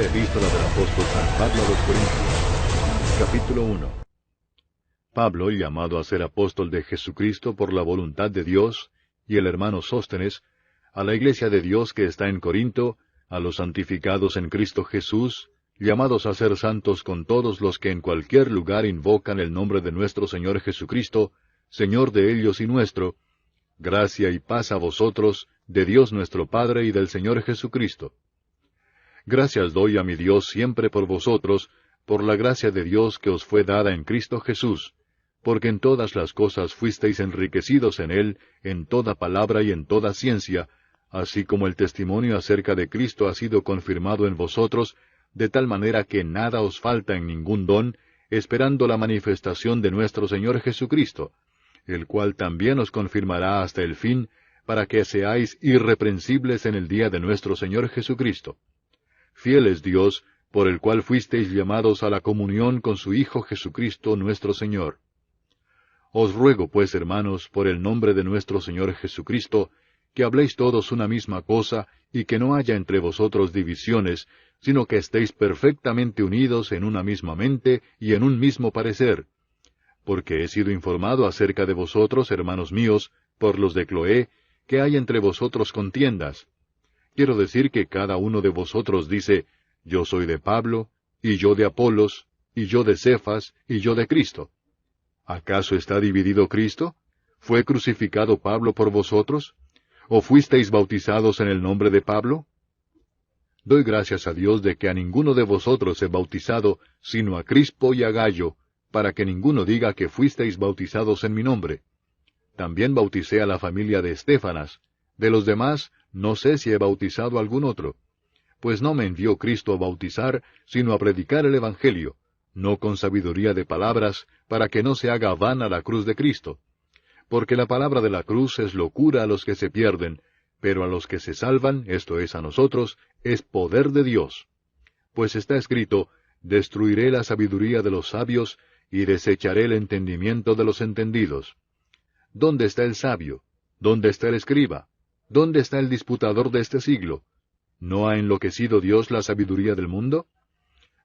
Epístola del apóstol San Pablo a los Corintios. Capítulo 1. Pablo, llamado a ser apóstol de Jesucristo por la voluntad de Dios, y el hermano Sóstenes, a la iglesia de Dios que está en Corinto, a los santificados en Cristo Jesús, llamados a ser santos con todos los que en cualquier lugar invocan el nombre de nuestro Señor Jesucristo, Señor de ellos y nuestro, gracia y paz a vosotros, de Dios nuestro Padre y del Señor Jesucristo. Gracias doy a mi Dios siempre por vosotros, por la gracia de Dios que os fue dada en Cristo Jesús, porque en todas las cosas fuisteis enriquecidos en Él, en toda palabra y en toda ciencia, así como el testimonio acerca de Cristo ha sido confirmado en vosotros, de tal manera que nada os falta en ningún don, esperando la manifestación de nuestro Señor Jesucristo, el cual también os confirmará hasta el fin, para que seáis irreprensibles en el día de nuestro Señor Jesucristo. Fiel es Dios, por el cual fuisteis llamados a la comunión con su Hijo Jesucristo nuestro Señor. Os ruego, pues, hermanos, por el nombre de nuestro Señor Jesucristo, que habléis todos una misma cosa, y que no haya entre vosotros divisiones, sino que estéis perfectamente unidos en una misma mente y en un mismo parecer. Porque he sido informado acerca de vosotros, hermanos míos, por los de Cloé, que hay entre vosotros contiendas. Quiero decir que cada uno de vosotros dice, yo soy de Pablo, y yo de Apolos, y yo de Cefas, y yo de Cristo. ¿Acaso está dividido Cristo? ¿Fue crucificado Pablo por vosotros? ¿O fuisteis bautizados en el nombre de Pablo? Doy gracias a Dios de que a ninguno de vosotros he bautizado, sino a Crispo y a Gayo, para que ninguno diga que fuisteis bautizados en mi nombre. También bauticé a la familia de Estéfanas. De los demás, no sé si he bautizado a algún otro. Pues no me envió Cristo a bautizar, sino a predicar el Evangelio, no con sabiduría de palabras, para que no se haga vana la cruz de Cristo. Porque la palabra de la cruz es locura a los que se pierden, pero a los que se salvan, esto es a nosotros, es poder de Dios. Pues está escrito, destruiré la sabiduría de los sabios, y desecharé el entendimiento de los entendidos. ¿Dónde está el sabio? ¿Dónde está el escriba? ¿Dónde está el disputador de este siglo? ¿No ha enloquecido Dios la sabiduría del mundo?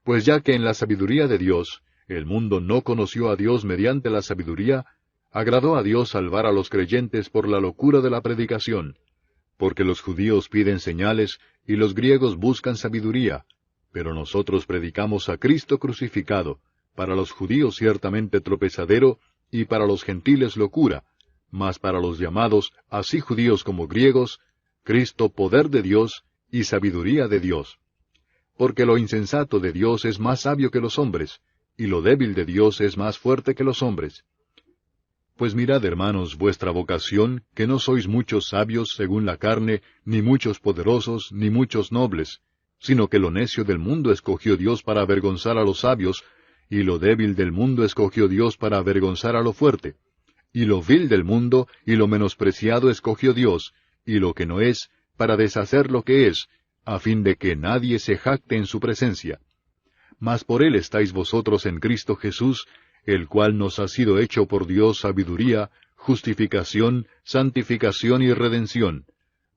Pues ya que en la sabiduría de Dios, el mundo no conoció a Dios mediante la sabiduría, agradó a Dios salvar a los creyentes por la locura de la predicación. Porque los judíos piden señales, y los griegos buscan sabiduría, pero nosotros predicamos a Cristo crucificado, para los judíos ciertamente tropezadero, y para los gentiles locura, mas para los llamados, así judíos como griegos, Cristo poder de Dios y sabiduría de Dios. Porque lo insensato de Dios es más sabio que los hombres, y lo débil de Dios es más fuerte que los hombres. Pues mirad, hermanos, vuestra vocación, que no sois muchos sabios según la carne, ni muchos poderosos, ni muchos nobles, sino que lo necio del mundo escogió Dios para avergonzar a los sabios, y lo débil del mundo escogió Dios para avergonzar a lo fuerte. Y lo vil del mundo y lo menospreciado escogió Dios, y lo que no es, para deshacer lo que es, a fin de que nadie se jacte en su presencia. Mas por él estáis vosotros en Cristo Jesús, el cual nos ha sido hecho por Dios sabiduría, justificación, santificación y redención,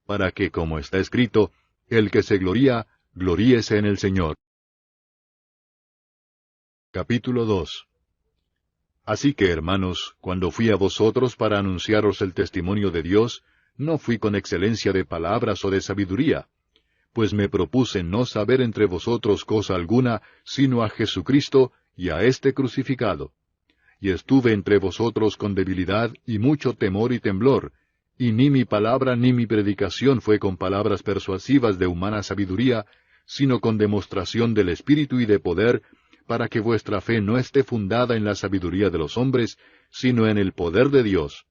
para que, como está escrito, el que se gloría, gloríese en el Señor. Capítulo 2. Así que, hermanos, cuando fui a vosotros para anunciaros el testimonio de Dios, no fui con excelencia de palabras o de sabiduría, pues me propuse no saber entre vosotros cosa alguna, sino a Jesucristo y a este crucificado. Y estuve entre vosotros con debilidad y mucho temor y temblor, y ni mi palabra ni mi predicación fue con palabras persuasivas de humana sabiduría, sino con demostración del Espíritu y de poder, para que vuestra fe no esté fundada en la sabiduría de los hombres, sino en el poder de Dios.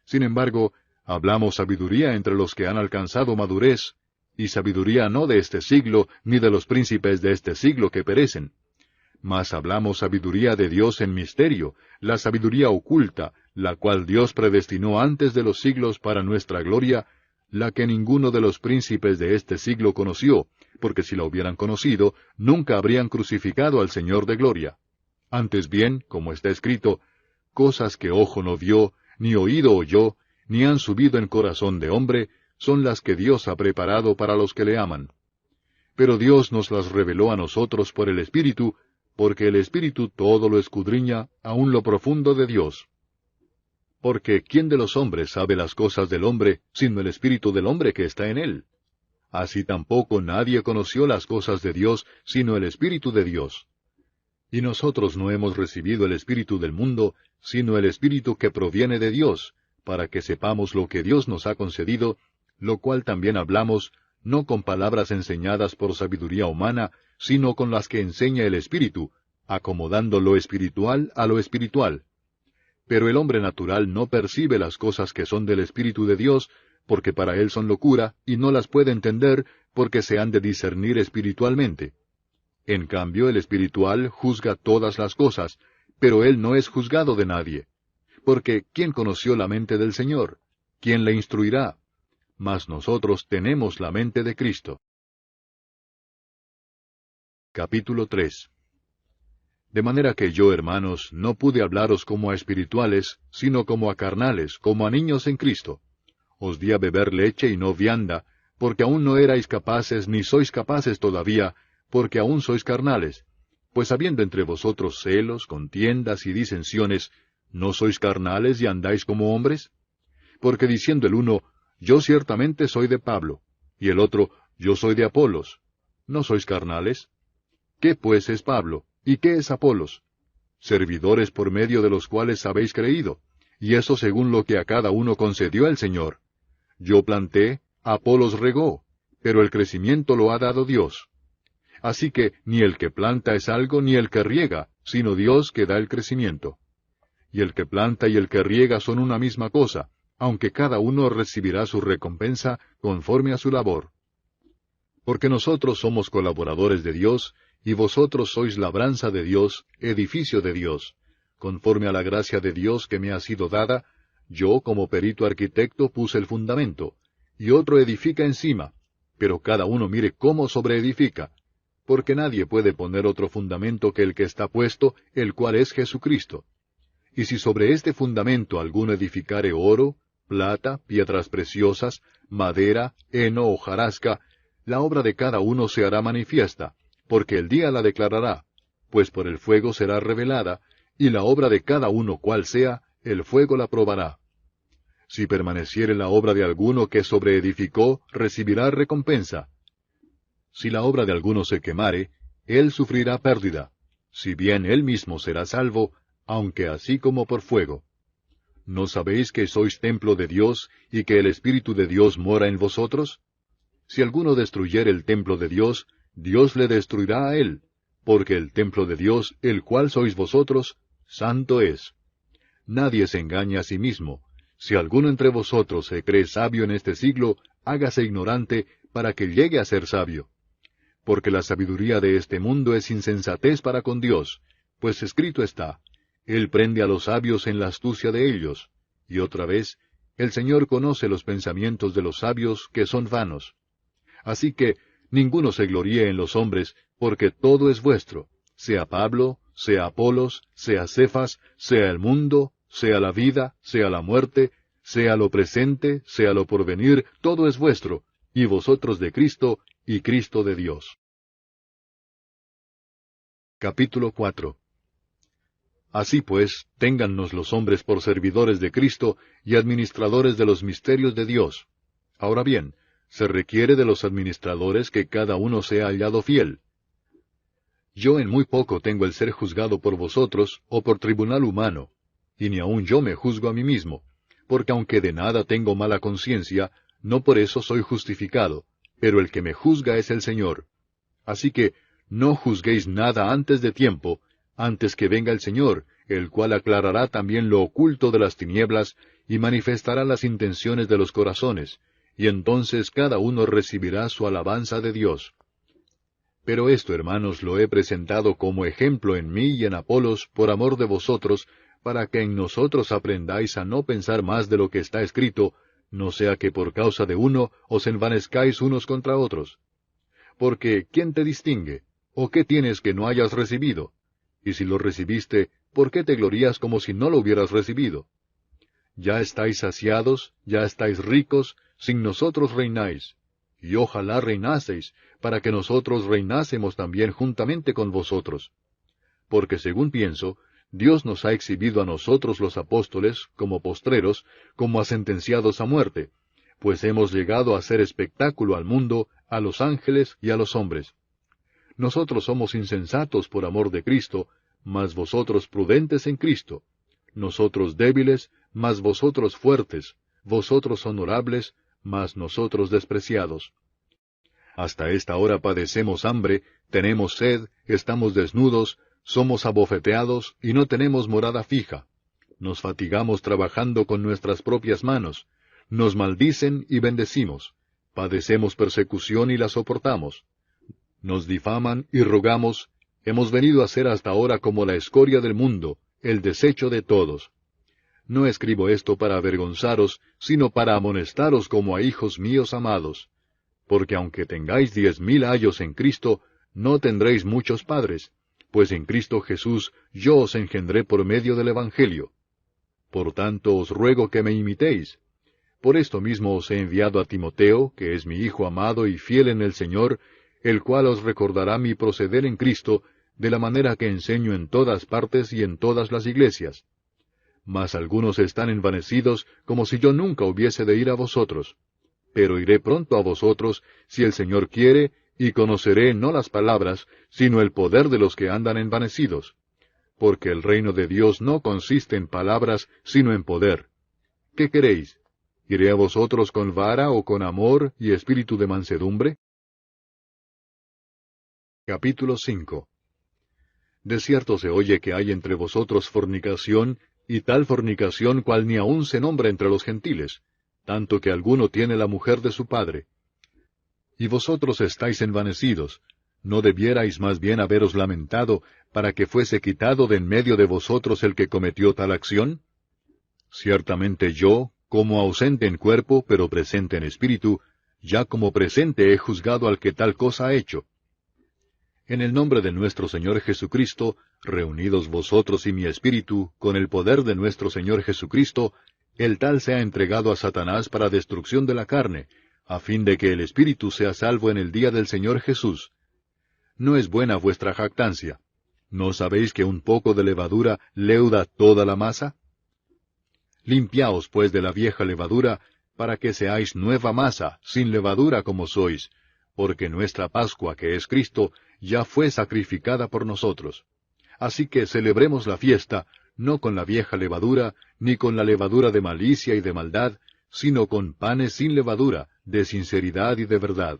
Sin embargo, hablamos sabiduría entre los que han alcanzado madurez, y sabiduría no de este siglo, ni de los príncipes de este siglo que perecen. Mas hablamos sabiduría de Dios en misterio, la sabiduría oculta, la cual Dios predestinó antes de los siglos para nuestra gloria, la que ninguno de los príncipes de este siglo conoció, porque si la hubieran conocido, nunca habrían crucificado al Señor de gloria. Antes bien, como está escrito, cosas que ojo no vio, ni oído oyó, ni han subido en corazón de hombre, son las que Dios ha preparado para los que le aman. pero Dios nos las reveló a nosotros por el Espíritu, porque el Espíritu todo lo escudriña, aun lo profundo de Dios. Porque ¿quién de los hombres sabe las cosas del hombre, sino el Espíritu del hombre que está en él? Así tampoco nadie conoció las cosas de Dios, sino el Espíritu de Dios. Y nosotros no hemos recibido el Espíritu del mundo, sino el Espíritu que proviene de Dios, para que sepamos lo que Dios nos ha concedido, lo cual también hablamos, no con palabras enseñadas por sabiduría humana, sino con las que enseña el Espíritu, acomodando lo espiritual a lo espiritual. Pero el hombre natural no percibe las cosas que son del Espíritu de Dios, porque para él son locura, y no las puede entender, porque se han de discernir espiritualmente. En cambio, el espiritual juzga todas las cosas, pero él no es juzgado de nadie. Porque ¿quién conoció la mente del Señor? ¿Quién le instruirá? Mas nosotros tenemos la mente de Cristo. Capítulo 3. De manera que yo, hermanos, no pude hablaros como a espirituales, sino como a carnales, como a niños en Cristo. Os di a beber leche y no vianda, porque aún no erais capaces, ni sois capaces todavía, porque aún sois carnales. Pues habiendo entre vosotros celos, contiendas y disensiones, ¿no sois carnales y andáis como hombres? Porque diciendo el uno, yo ciertamente soy de Pablo, y el otro, yo soy de Apolos, ¿no sois carnales? ¿Qué pues es Pablo? ¿Y qué es Apolos? Servidores por medio de los cuales habéis creído, y eso según lo que a cada uno concedió el Señor. Yo planté, Apolos regó, pero el crecimiento lo ha dado Dios. Así que ni el que planta es algo ni el que riega, sino Dios que da el crecimiento. Y el que planta y el que riega son una misma cosa, aunque cada uno recibirá su recompensa conforme a su labor. Porque nosotros somos colaboradores de Dios, y vosotros sois labranza de Dios, edificio de Dios. Conforme a la gracia de Dios que me ha sido dada, yo como perito arquitecto puse el fundamento, y otro edifica encima, pero cada uno mire cómo sobreedifica, porque nadie puede poner otro fundamento que el que está puesto, el cual es Jesucristo. Y si sobre este fundamento alguno edificare oro, plata, piedras preciosas, madera, heno o hojarasca, la obra de cada uno se hará manifiesta, porque el día la declarará, pues por el fuego será revelada, y la obra de cada uno cual sea, el fuego la probará. Si permaneciere la obra de alguno que sobreedificó, recibirá recompensa. Si la obra de alguno se quemare, él sufrirá pérdida, si bien él mismo será salvo, aunque así como por fuego. ¿No sabéis que sois templo de Dios, y que el Espíritu de Dios mora en vosotros? Si alguno destruyere el templo de Dios, Dios le destruirá a él, porque el templo de Dios, el cual sois vosotros, santo es. Nadie se engaña a sí mismo. Si alguno entre vosotros se cree sabio en este siglo, hágase ignorante, para que llegue a ser sabio. Porque la sabiduría de este mundo es insensatez para con Dios, pues escrito está, Él prende a los sabios en la astucia de ellos. Y otra vez, el Señor conoce los pensamientos de los sabios, que son vanos. Así que, ninguno se gloríe en los hombres, porque todo es vuestro, sea Pablo, sea Apolos, sea Cefas, sea el mundo, sea la vida, sea la muerte, sea lo presente, sea lo porvenir, todo es vuestro, y vosotros de Cristo, y Cristo de Dios. Capítulo 4. Así pues, téngannos los hombres por servidores de Cristo y administradores de los misterios de Dios. Ahora bien, se requiere de los administradores que cada uno sea hallado fiel. Yo en muy poco tengo el ser juzgado por vosotros, o por tribunal humano, y ni aun yo me juzgo a mí mismo, porque aunque de nada tengo mala conciencia, no por eso soy justificado, pero el que me juzga es el Señor. Así que, no juzguéis nada antes de tiempo, antes que venga el Señor, el cual aclarará también lo oculto de las tinieblas, y manifestará las intenciones de los corazones, y entonces cada uno recibirá su alabanza de Dios. Pero esto, hermanos, lo he presentado como ejemplo en mí y en Apolos, por amor de vosotros, para que en nosotros aprendáis a no pensar más de lo que está escrito, no sea que por causa de uno os envanezcáis unos contra otros. Porque, ¿quién te distingue? ¿O qué tienes que no hayas recibido? Y si lo recibiste, ¿por qué te glorías como si no lo hubieras recibido? Ya estáis saciados, ya estáis ricos, sin nosotros reináis. y ojalá reinaseis, para que nosotros reinásemos también juntamente con vosotros. Porque según pienso, Dios nos ha exhibido a nosotros los apóstoles, como postreros, como a sentenciados a muerte, pues hemos llegado a ser espectáculo al mundo, a los ángeles y a los hombres. Nosotros somos insensatos por amor de Cristo, mas vosotros prudentes en Cristo. Nosotros débiles, mas vosotros fuertes, vosotros honorables, mas nosotros despreciados. Hasta esta hora padecemos hambre, tenemos sed, estamos desnudos, somos abofeteados y no tenemos morada fija. Nos fatigamos trabajando con nuestras propias manos. Nos maldicen y bendecimos. Padecemos persecución y la soportamos. Nos difaman y rogamos. Hemos venido a ser hasta ahora como la escoria del mundo, el desecho de todos. No escribo esto para avergonzaros, sino para amonestaros como a hijos míos amados. Porque aunque tengáis 10,000 ayos en Cristo, no tendréis muchos padres, pues en Cristo Jesús yo os engendré por medio del Evangelio. Por tanto os ruego que me imitéis. Por esto mismo os he enviado a Timoteo, que es mi hijo amado y fiel en el Señor, el cual os recordará mi proceder en Cristo, de la manera que enseño en todas partes y en todas las iglesias. Mas algunos están envanecidos, como si yo nunca hubiese de ir a vosotros. Pero iré pronto a vosotros, si el Señor quiere, y conoceré no las palabras, sino el poder de los que andan envanecidos. Porque el reino de Dios no consiste en palabras, sino en poder. ¿Qué queréis? ¿Iré a vosotros con vara o con amor y espíritu de mansedumbre? Capítulo 5. De cierto se oye que hay entre vosotros fornicación, y tal fornicación cual ni aun se nombra entre los gentiles, tanto que alguno tiene la mujer de su padre. Y vosotros estáis envanecidos, ¿no debierais más bien haberos lamentado, para que fuese quitado de en medio de vosotros el que cometió tal acción? Ciertamente yo, como ausente en cuerpo, pero presente en espíritu, ya como presente he juzgado al que tal cosa ha hecho. En el nombre de nuestro Señor Jesucristo, reunidos vosotros y mi espíritu, con el poder de nuestro Señor Jesucristo, el tal sea entregado a Satanás para destrucción de la carne, a fin de que el espíritu sea salvo en el día del Señor Jesús. No es buena vuestra jactancia. ¿No sabéis que un poco de levadura leuda toda la masa? Limpiaos pues de la vieja levadura, para que seáis nueva masa, sin levadura como sois, porque nuestra Pascua, que es Cristo, ya fue sacrificada por nosotros. Así que celebremos la fiesta, no con la vieja levadura, ni con la levadura de malicia y de maldad, sino con panes sin levadura, de sinceridad y de verdad.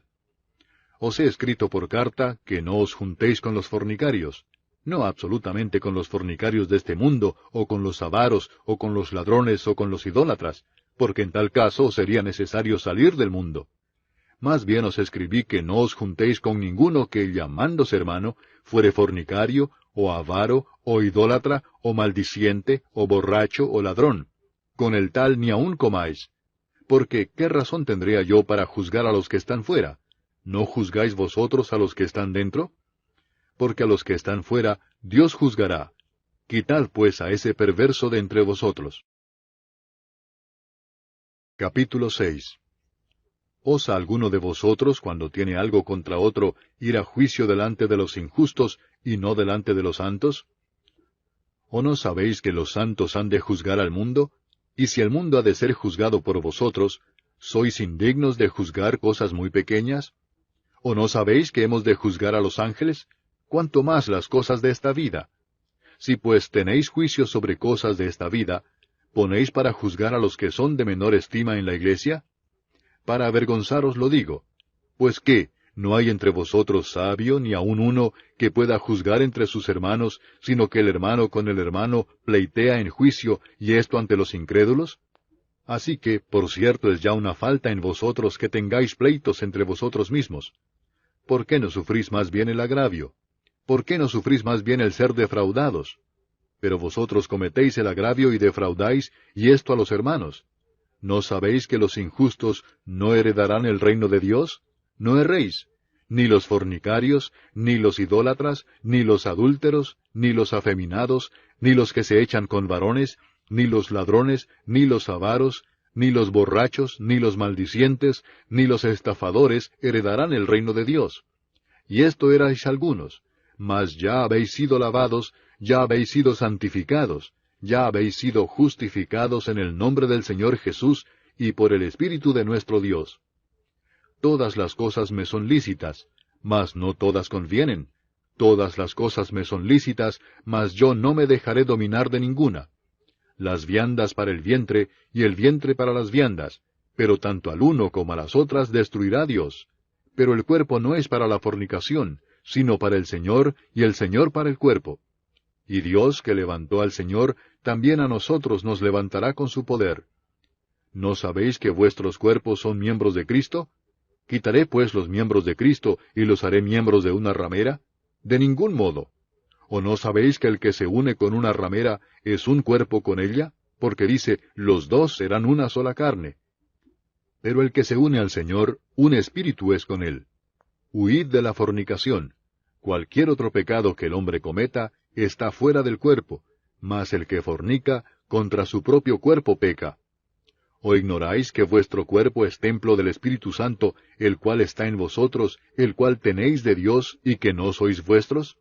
Os he escrito por carta que no os juntéis con los fornicarios, no absolutamente con los fornicarios de este mundo, o con los avaros, o con los ladrones, o con los idólatras, porque en tal caso sería necesario salir del mundo. Más bien os escribí que no os juntéis con ninguno que, llamándose hermano, fuere fornicario, o avaro, o idólatra, o maldiciente, o borracho, o ladrón. Con el tal ni aun comáis. Porque, ¿qué razón tendría yo para juzgar a los que están fuera? ¿No juzgáis vosotros a los que están dentro? Porque a los que están fuera, Dios juzgará. Quitad pues a ese perverso de entre vosotros. Capítulo 6. ¿Osa alguno de vosotros, cuando tiene algo contra otro, ir a juicio delante de los injustos, y no delante de los santos? ¿O no sabéis que los santos han de juzgar al mundo? Y si el mundo ha de ser juzgado por vosotros, ¿sois indignos de juzgar cosas muy pequeñas? ¿O no sabéis que hemos de juzgar a los ángeles? ¿Cuánto más las cosas de esta vida? Si pues tenéis juicio sobre cosas de esta vida, ¿ponéis para juzgar a los que son de menor estima en la iglesia? Para avergonzaros lo digo. Pues ¿qué? ¿No hay entre vosotros sabio, ni aun uno, que pueda juzgar entre sus hermanos, sino que el hermano con el hermano pleitea en juicio, y esto ante los incrédulos? Así que, por cierto, es ya una falta en vosotros que tengáis pleitos entre vosotros mismos. ¿Por qué no sufrís más bien el agravio? ¿Por qué no sufrís más bien el ser defraudados? Pero vosotros cometéis el agravio y defraudáis, y esto a los hermanos. ¿No sabéis que los injustos no heredarán el reino de Dios? No erréis. Ni los fornicarios, ni los idólatras, ni los adúlteros, ni los afeminados, ni los que se echan con varones, ni los ladrones, ni los avaros, ni los borrachos, ni los maldicientes, ni los estafadores heredarán el reino de Dios. Y esto erais algunos, mas ya habéis sido lavados, ya habéis sido santificados, ya habéis sido justificados en el nombre del Señor Jesús y por el Espíritu de nuestro Dios. Todas las cosas me son lícitas, mas no todas convienen. Todas las cosas me son lícitas, mas yo no me dejaré dominar de ninguna. Las viandas para el vientre, y el vientre para las viandas, pero tanto al uno como a las otras destruirá Dios. Pero el cuerpo no es para la fornicación, sino para el Señor, y el Señor para el cuerpo. Y Dios, que levantó al Señor, también a nosotros nos levantará con su poder. ¿No sabéis que vuestros cuerpos son miembros de Cristo? ¿Quitaré pues los miembros de Cristo y los haré miembros de una ramera? De ningún modo. ¿O no sabéis que el que se une con una ramera es un cuerpo con ella? Porque dice, los dos serán una sola carne. Pero el que se une al Señor, un espíritu es con él. Huid de la fornicación. Cualquier otro pecado que el hombre cometa está fuera del cuerpo, mas el que fornica contra su propio cuerpo peca. ¿O ignoráis que vuestro cuerpo es templo del Espíritu Santo, el cual está en vosotros, el cual tenéis de Dios, y que no sois vuestros?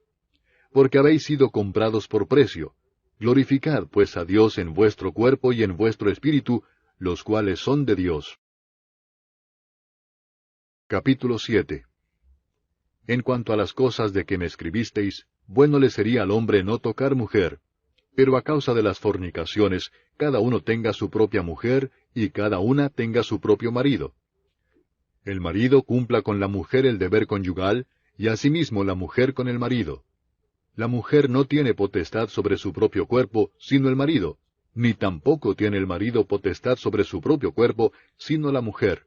Porque habéis sido comprados por precio. Glorificad pues a Dios en vuestro cuerpo y en vuestro espíritu, los cuales son de Dios. Capítulo 7. En cuanto a las cosas de que me escribisteis, bueno le sería al hombre no tocar mujer. Pero a causa de las fornicaciones, cada uno tenga su propia mujer, y cada una tenga su propio marido. El marido cumpla con la mujer el deber conyugal, y asimismo la mujer con el marido. La mujer no tiene potestad sobre su propio cuerpo, sino el marido, ni tampoco tiene el marido potestad sobre su propio cuerpo, sino la mujer.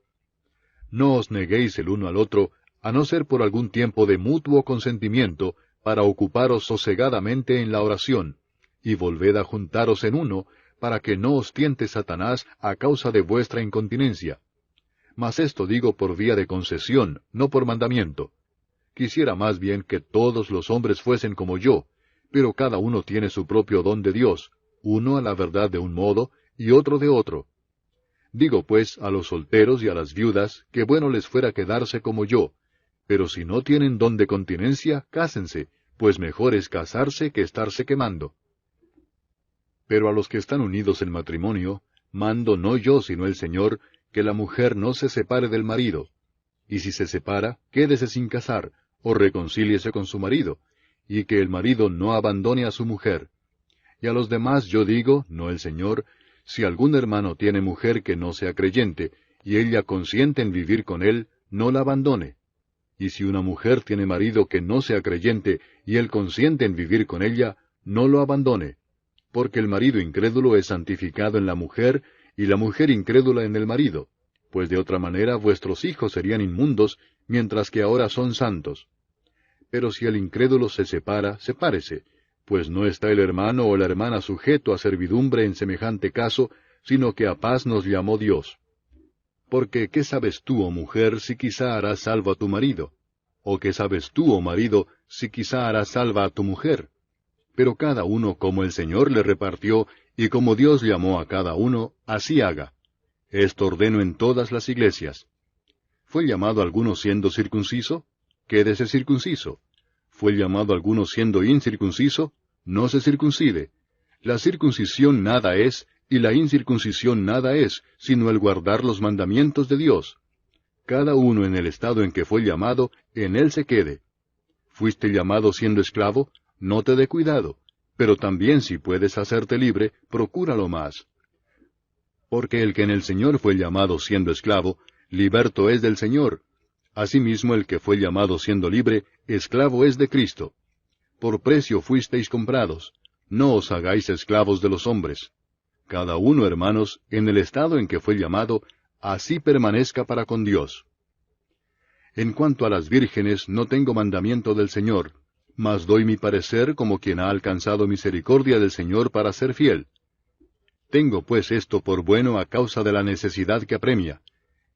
No os neguéis el uno al otro, a no ser por algún tiempo de mutuo consentimiento, para ocuparos sosegadamente en la oración, y volved a juntaros en uno, para que no os tiente Satanás a causa de vuestra incontinencia. Mas esto digo por vía de concesión, no por mandamiento. Quisiera más bien que todos los hombres fuesen como yo, pero cada uno tiene su propio don de Dios, uno a la verdad de un modo, y otro de otro. Digo pues a los solteros y a las viudas, que bueno les fuera quedarse como yo, pero si no tienen don de continencia, cásense, pues mejor es casarse que estarse quemando. Pero a los que están unidos en matrimonio, mando no yo sino el Señor, que la mujer no se separe del marido. Y si se separa, quédese sin casar, o reconcíliese con su marido, y que el marido no abandone a su mujer. Y a los demás yo digo, no el Señor, si algún hermano tiene mujer que no sea creyente, y ella consiente en vivir con él, no la abandone. Y si una mujer tiene marido que no sea creyente, y él consiente en vivir con ella, no lo abandone. Porque el marido incrédulo es santificado en la mujer, y la mujer incrédula en el marido, pues de otra manera vuestros hijos serían inmundos, mientras que ahora son santos. Pero si el incrédulo se separa, sepárese, pues no está el hermano o la hermana sujeto a servidumbre en semejante caso, sino que a paz nos llamó Dios. Porque, ¿qué sabes tú, oh mujer, si quizá harás salvo a tu marido? ¿O qué sabes tú, oh marido, si quizá harás salva a tu mujer? Pero cada uno como el Señor le repartió, y como Dios llamó a cada uno, así haga. Esto ordeno en todas las iglesias. ¿Fue llamado alguno siendo circunciso? Quédese circunciso. ¿Fue llamado alguno siendo incircunciso? No se circuncide. La circuncisión nada es, y la incircuncisión nada es, sino el guardar los mandamientos de Dios. Cada uno en el estado en que fue llamado, en él se quede. ¿Fuiste llamado siendo esclavo? No te dé cuidado, pero también si puedes hacerte libre, procúralo más. Porque el que en el Señor fue llamado siendo esclavo, liberto es del Señor. Asimismo el que fue llamado siendo libre, esclavo es de Cristo. Por precio fuisteis comprados, no os hagáis esclavos de los hombres. Cada uno, hermanos, en el estado en que fue llamado, así permanezca para con Dios. En cuanto a las vírgenes, no tengo mandamiento del Señor, mas doy mi parecer como quien ha alcanzado misericordia del Señor para ser fiel. Tengo pues esto por bueno a causa de la necesidad que apremia,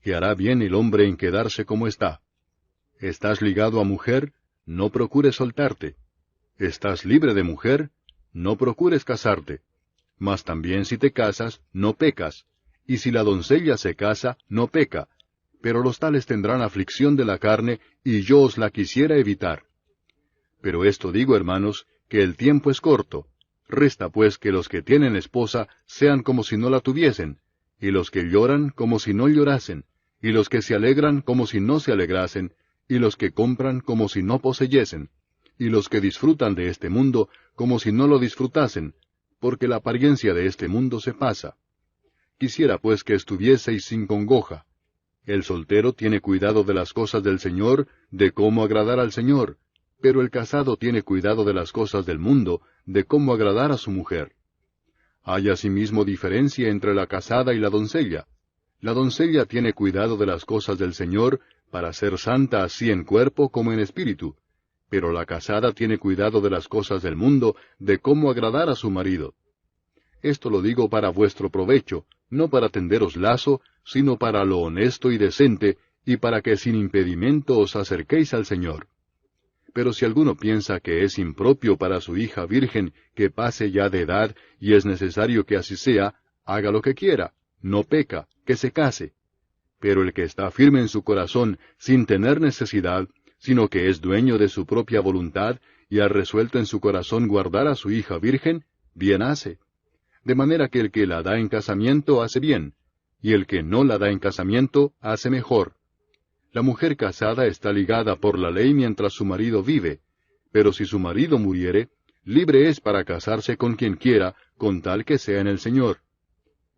que hará bien el hombre en quedarse como está. ¿Estás ligado a mujer? No procures soltarte. ¿Estás libre de mujer? No procures casarte. Mas también si te casas, no pecas. y si la doncella se casa, no peca, pero los tales tendrán aflicción de la carne, y yo os la quisiera evitar. Pero esto digo, hermanos, que el tiempo es corto. Resta pues que los que tienen esposa sean como si no la tuviesen, y los que lloran como si no llorasen, y los que se alegran como si no se alegrasen, y los que compran como si no poseyesen, y los que disfrutan de este mundo como si no lo disfrutasen, porque la apariencia de este mundo se pasa. Quisiera pues que estuvieseis sin congoja. El soltero tiene cuidado de las cosas del Señor, de cómo agradar al Señor, pero el casado tiene cuidado de las cosas del mundo, de cómo agradar a su mujer. Hay asimismo diferencia entre la casada y la doncella. La doncella tiene cuidado de las cosas del Señor, para ser santa así en cuerpo como en espíritu, pero la casada tiene cuidado de las cosas del mundo, de cómo agradar a su marido. Esto lo digo para vuestro provecho, no para tenderos lazo, sino para lo honesto y decente, y para que sin impedimento os acerquéis al Señor. Pero si alguno piensa que es impropio para su hija virgen que pase ya de edad, y es necesario que así sea, haga lo que quiera, no peca, que se case. Pero el que está firme en su corazón, sin tener necesidad, sino que es dueño de su propia voluntad, y ha resuelto en su corazón guardar a su hija virgen, bien hace. De manera que el que la da en casamiento hace bien, y el que no la da en casamiento hace mejor. La mujer casada está ligada por la ley mientras su marido vive, pero si su marido muriere, libre es para casarse con quien quiera, con tal que sea en el Señor.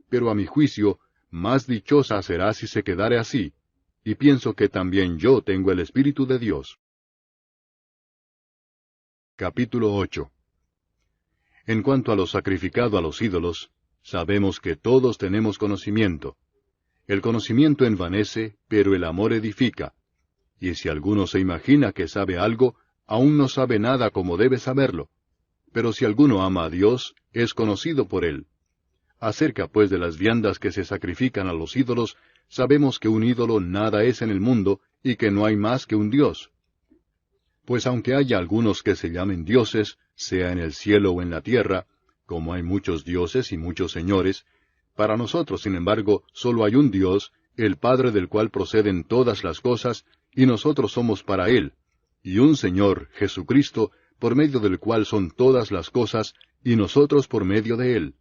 Pero a mi juicio, más dichosa será si se quedare así, y pienso que también yo tengo el Espíritu de Dios. Capítulo 8. En cuanto a lo sacrificado a los ídolos, sabemos que todos tenemos conocimiento. El conocimiento envanece, pero el amor edifica. Y si alguno se imagina que sabe algo, aún no sabe nada como debe saberlo. Pero si alguno ama a Dios, es conocido por él. Acerca pues de las viandas que se sacrifican a los ídolos, sabemos que un ídolo nada es en el mundo, y que no hay más que un Dios. Pues aunque haya algunos que se llamen dioses, sea en el cielo o en la tierra, como hay muchos dioses y muchos señores, para nosotros, sin embargo, solo hay un Dios, el Padre del cual proceden todas las cosas, y nosotros somos para Él, y un Señor, Jesucristo, por medio del cual son todas las cosas, y nosotros por medio de Él.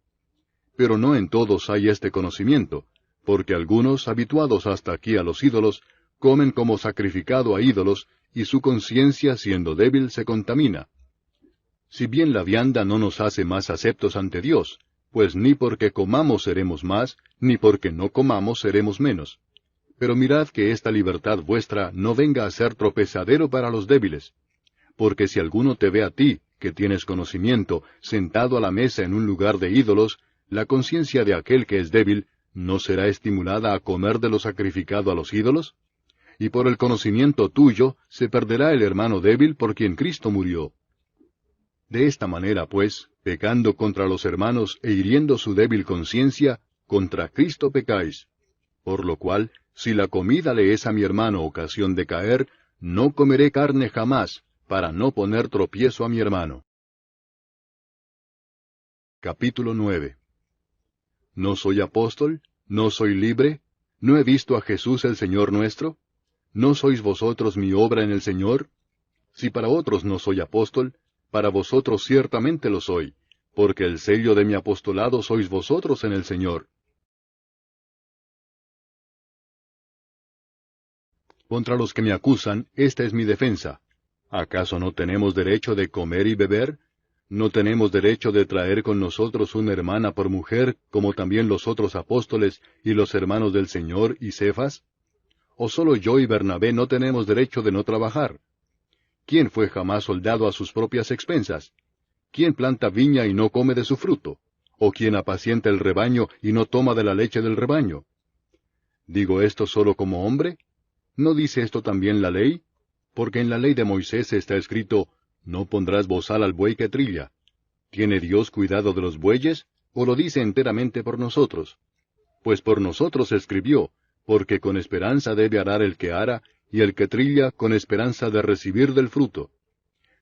Pero no en todos hay este conocimiento, porque algunos, habituados hasta aquí a los ídolos, comen como sacrificado a ídolos, y su conciencia, siendo débil, se contamina. Si bien la vianda no nos hace más aceptos ante Dios, pues ni porque comamos seremos más, ni porque no comamos seremos menos. Pero mirad que esta libertad vuestra no venga a ser tropezadero para los débiles. Porque si alguno te ve a ti, que tienes conocimiento, sentado a la mesa en un lugar de ídolos, la conciencia de aquel que es débil, ¿no será estimulada a comer de lo sacrificado a los ídolos? Y por el conocimiento tuyo, se perderá el hermano débil por quien Cristo murió. De esta manera, pues, pecando contra los hermanos e hiriendo su débil conciencia, contra Cristo pecáis. Por lo cual, si la comida le es a mi hermano ocasión de caer, no comeré carne jamás, para no poner tropiezo a mi hermano. Capítulo 9. ¿No soy apóstol? ¿No soy libre? ¿No he visto a Jesús el Señor nuestro? ¿No sois vosotros mi obra en el Señor? Si para otros no soy apóstol, para vosotros ciertamente lo soy, porque el sello de mi apostolado sois vosotros en el Señor. Contra los que me acusan, esta es mi defensa. ¿Acaso no tenemos derecho de comer y beber? ¿No tenemos derecho de traer con nosotros una hermana por mujer, como también los otros apóstoles y los hermanos del Señor y Cefas? ¿O solo yo y Bernabé no tenemos derecho de no trabajar? ¿Quién fue jamás soldado a sus propias expensas? ¿Quién planta viña y no come de su fruto? ¿O quién apacienta el rebaño y no toma de la leche del rebaño? ¿Digo esto solo como hombre? ¿No dice esto también la ley? Porque en la ley de Moisés está escrito, no pondrás bozal al buey que trilla. ¿Tiene Dios cuidado de los bueyes, o lo dice enteramente por nosotros? Pues por nosotros escribió, porque con esperanza debe arar el que ara, y el que trilla con esperanza de recibir del fruto.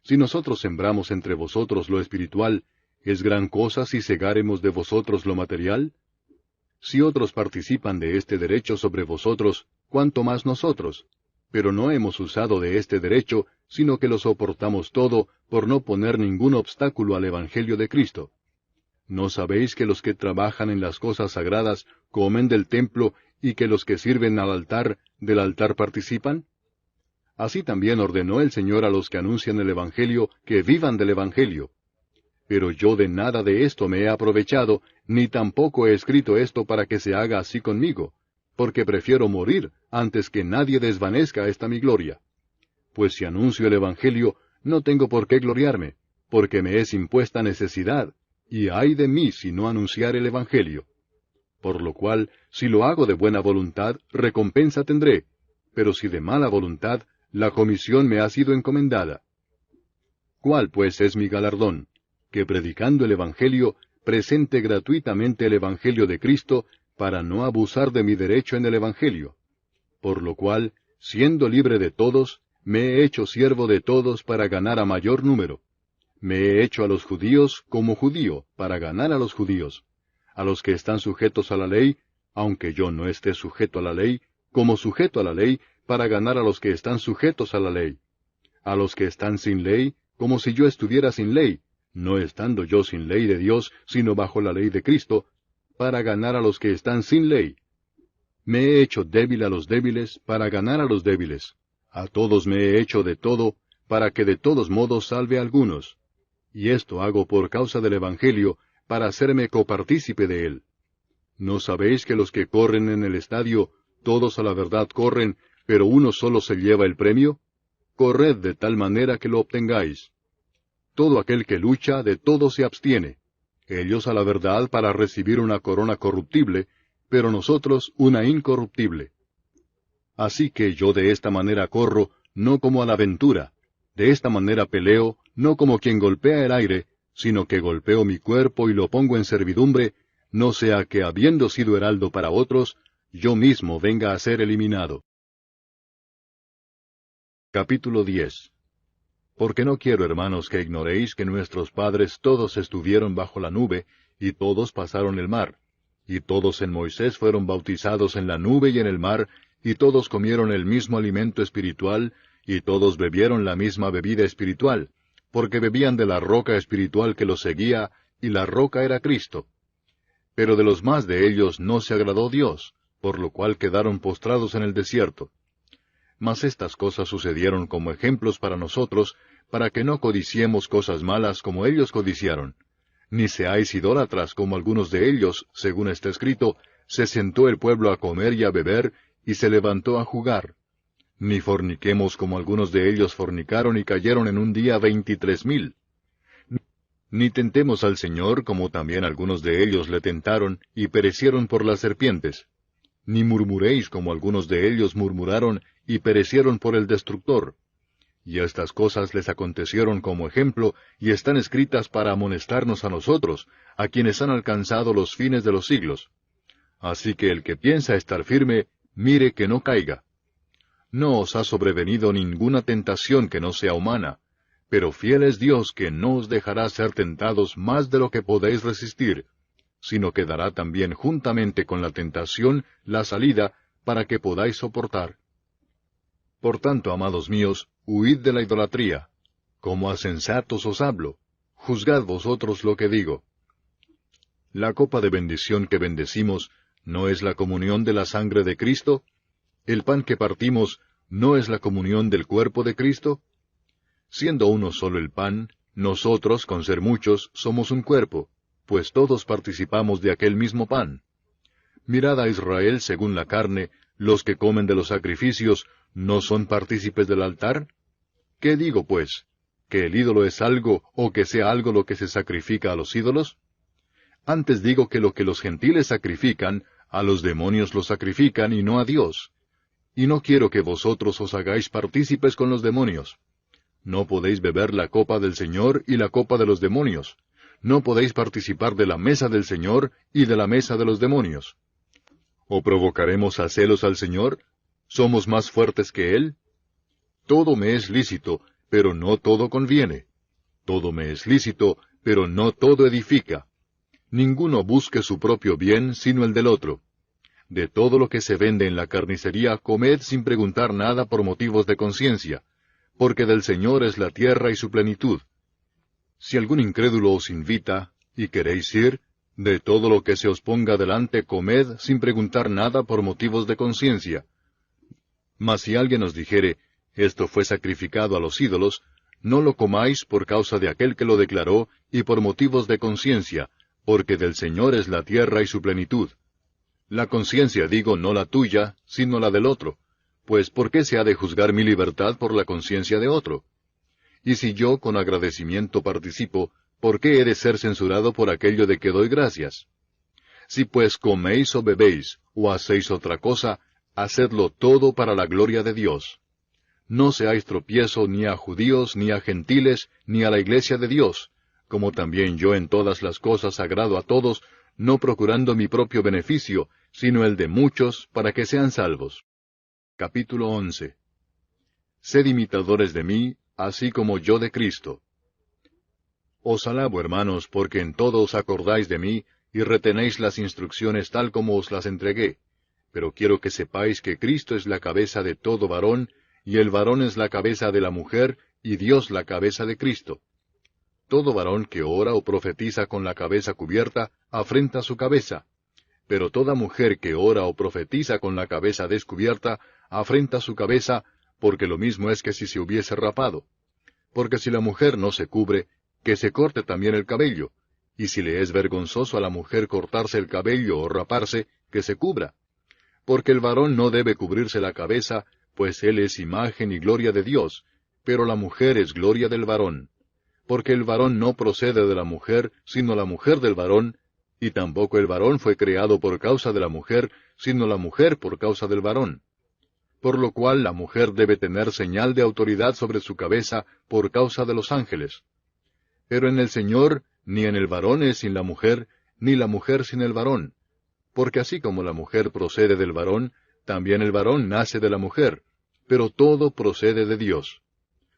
Si nosotros sembramos entre vosotros lo espiritual, ¿es gran cosa si segáremos de vosotros lo material? Si otros participan de este derecho sobre vosotros, ¿cuánto más nosotros? Pero no hemos usado de este derecho, sino que lo soportamos todo, por no poner ningún obstáculo al Evangelio de Cristo. ¿No sabéis que los que trabajan en las cosas sagradas comen del templo, y que los que sirven al altar, del altar participan? Así también ordenó el Señor a los que anuncian el Evangelio, que vivan del Evangelio. Pero yo de nada de esto me he aprovechado, ni tampoco he escrito esto para que se haga así conmigo, porque prefiero morir antes que nadie desvanezca esta mi gloria. Pues si anuncio el Evangelio, no tengo por qué gloriarme, porque me es impuesta necesidad, y ay de mí si no anunciar el Evangelio. Por lo cual, si lo hago de buena voluntad, recompensa tendré, pero si de mala voluntad, la comisión me ha sido encomendada. ¿Cuál pues es mi galardón? Que predicando el Evangelio, presente gratuitamente el Evangelio de Cristo, para no abusar de mi derecho en el Evangelio. Por lo cual, siendo libre de todos, me he hecho siervo de todos para ganar a mayor número. Me he hecho a los judíos como judío, para ganar a los judíos. A los que están sujetos a la ley, aunque yo no esté sujeto a la ley, como sujeto a la ley, para ganar a los que están sujetos a la ley. A los que están sin ley, como si yo estuviera sin ley, no estando yo sin ley de Dios, sino bajo la ley de Cristo, para ganar a los que están sin ley. Me he hecho débil a los débiles, para ganar a los débiles. A todos me he hecho de todo, para que de todos modos salve a algunos. Y esto hago por causa del Evangelio, para hacerme copartícipe de él. ¿No sabéis que los que corren en el estadio, todos a la verdad corren, pero uno solo se lleva el premio? Corred de tal manera que lo obtengáis. Todo aquel que lucha, de todo se abstiene. Ellos a la verdad para recibir una corona corruptible, pero nosotros una incorruptible. Así que yo de esta manera corro, no como a la aventura. De esta manera peleo, no como quien golpea el aire, sino que golpeo mi cuerpo y lo pongo en servidumbre, no sea que habiendo sido heraldo para otros, yo mismo venga a ser eliminado. Capítulo 10. Porque no quiero, hermanos, que ignoréis que nuestros padres todos estuvieron bajo la nube, y todos pasaron el mar, y todos en Moisés fueron bautizados en la nube y en el mar, y todos comieron el mismo alimento espiritual, y todos bebieron la misma bebida espiritual, porque bebían de la roca espiritual que los seguía, y la roca era Cristo. Pero de los más de ellos no se agradó Dios, por lo cual quedaron postrados en el desierto. Mas estas cosas sucedieron como ejemplos para nosotros, para que no codiciemos cosas malas como ellos codiciaron. Ni seáis idólatras como algunos de ellos, según está escrito, se sentó el pueblo a comer y a beber, y se levantó a jugar. Ni forniquemos como algunos de ellos fornicaron y cayeron en un día 23,000. Ni tentemos al Señor como también algunos de ellos le tentaron, y perecieron por las serpientes. Ni murmuréis como algunos de ellos murmuraron, y perecieron por el destructor. Y estas cosas les acontecieron como ejemplo, y están escritas para amonestarnos a nosotros, a quienes han alcanzado los fines de los siglos. Así que el que piensa estar firme, mire que no caiga. No os ha sobrevenido ninguna tentación que no sea humana, pero fiel es Dios que no os dejará ser tentados más de lo que podéis resistir, sino que dará también juntamente con la tentación la salida para que podáis soportar. Por tanto, amados míos, huid de la idolatría. Como a sensatos os hablo, juzgad vosotros lo que digo. La copa de bendición que bendecimos, ¿no es la comunión de la sangre de Cristo? ¿El pan que partimos, no es la comunión del cuerpo de Cristo? Siendo uno solo el pan, nosotros, con ser muchos, somos un cuerpo, pues todos participamos de aquel mismo pan. Mirad a Israel según la carne, los que comen de los sacrificios, ¿no son partícipes del altar? ¿Qué digo, pues? ¿Que el ídolo es algo, o que sea algo lo que se sacrifica a los ídolos? Antes digo que lo que los gentiles sacrifican, a los demonios lo sacrifican y no a Dios. Y no quiero que vosotros os hagáis partícipes con los demonios. No podéis beber la copa del Señor y la copa de los demonios. No podéis participar de la mesa del Señor y de la mesa de los demonios. ¿O provocaremos a celos al Señor? ¿Somos más fuertes que Él? Todo me es lícito, pero no todo conviene. Todo me es lícito, pero no todo edifica. Ninguno busque su propio bien, sino el del otro. De todo lo que se vende en la carnicería, comed sin preguntar nada por motivos de conciencia, porque del Señor es la tierra y su plenitud. Si algún incrédulo os invita, y queréis ir, de todo lo que se os ponga delante comed sin preguntar nada por motivos de conciencia. Mas si alguien os dijere, esto fue sacrificado a los ídolos, no lo comáis por causa de aquel que lo declaró, y por motivos de conciencia, porque del Señor es la tierra y su plenitud. La conciencia, digo, no la tuya, sino la del otro, pues ¿por qué se ha de juzgar mi libertad por la conciencia de otro? Y si yo con agradecimiento participo, ¿por qué he de ser censurado por aquello de que doy gracias? Si pues coméis o bebéis, o hacéis otra cosa, hacedlo todo para la gloria de Dios. No seáis tropiezo ni a judíos, ni a gentiles, ni a la iglesia de Dios, como también yo en todas las cosas agrado a todos, no procurando mi propio beneficio, sino el de muchos, para que sean salvos. Capítulo 11. Sed imitadores de mí, así como yo de Cristo. Os alabo, hermanos, porque en todo os acordáis de mí, y retenéis las instrucciones tal como os las entregué. Pero quiero que sepáis que Cristo es la cabeza de todo varón, y el varón es la cabeza de la mujer, y Dios la cabeza de Cristo. Todo varón que ora o profetiza con la cabeza cubierta, afrenta su cabeza. Pero toda mujer que ora o profetiza con la cabeza descubierta, afrenta su cabeza, porque lo mismo es que si se hubiese rapado. Porque si la mujer no se cubre, que se corte también el cabello, y si le es vergonzoso a la mujer cortarse el cabello o raparse, que se cubra. Porque el varón no debe cubrirse la cabeza, pues él es imagen y gloria de Dios, pero la mujer es gloria del varón. Porque el varón no procede de la mujer, sino la mujer del varón, y tampoco el varón fue creado por causa de la mujer, sino la mujer por causa del varón. Por lo cual la mujer debe tener señal de autoridad sobre su cabeza por causa de los ángeles. Pero en el Señor, ni en el varón es sin la mujer, ni la mujer sin el varón. Porque así como la mujer procede del varón, también el varón nace de la mujer, pero todo procede de Dios.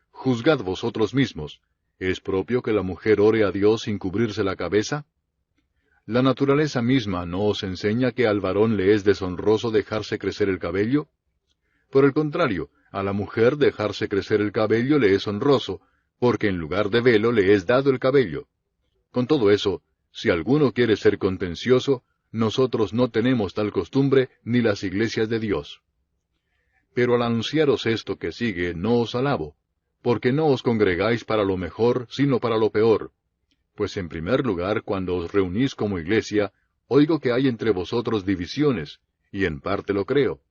Juzgad vosotros mismos, ¿es propio que la mujer ore a Dios sin cubrirse la cabeza? ¿La naturaleza misma no os enseña que al varón le es deshonroso dejarse crecer el cabello? Por el contrario, a la mujer dejarse crecer el cabello le es honroso, porque en lugar de velo le es dado el cabello. Con todo eso, si alguno quiere ser contencioso, nosotros no tenemos tal costumbre ni las iglesias de Dios. Pero al anunciaros esto que sigue, no os alabo, porque no os congregáis para lo mejor, sino para lo peor. Pues en primer lugar, cuando os reunís como iglesia, oigo que hay entre vosotros divisiones, y en parte lo creo.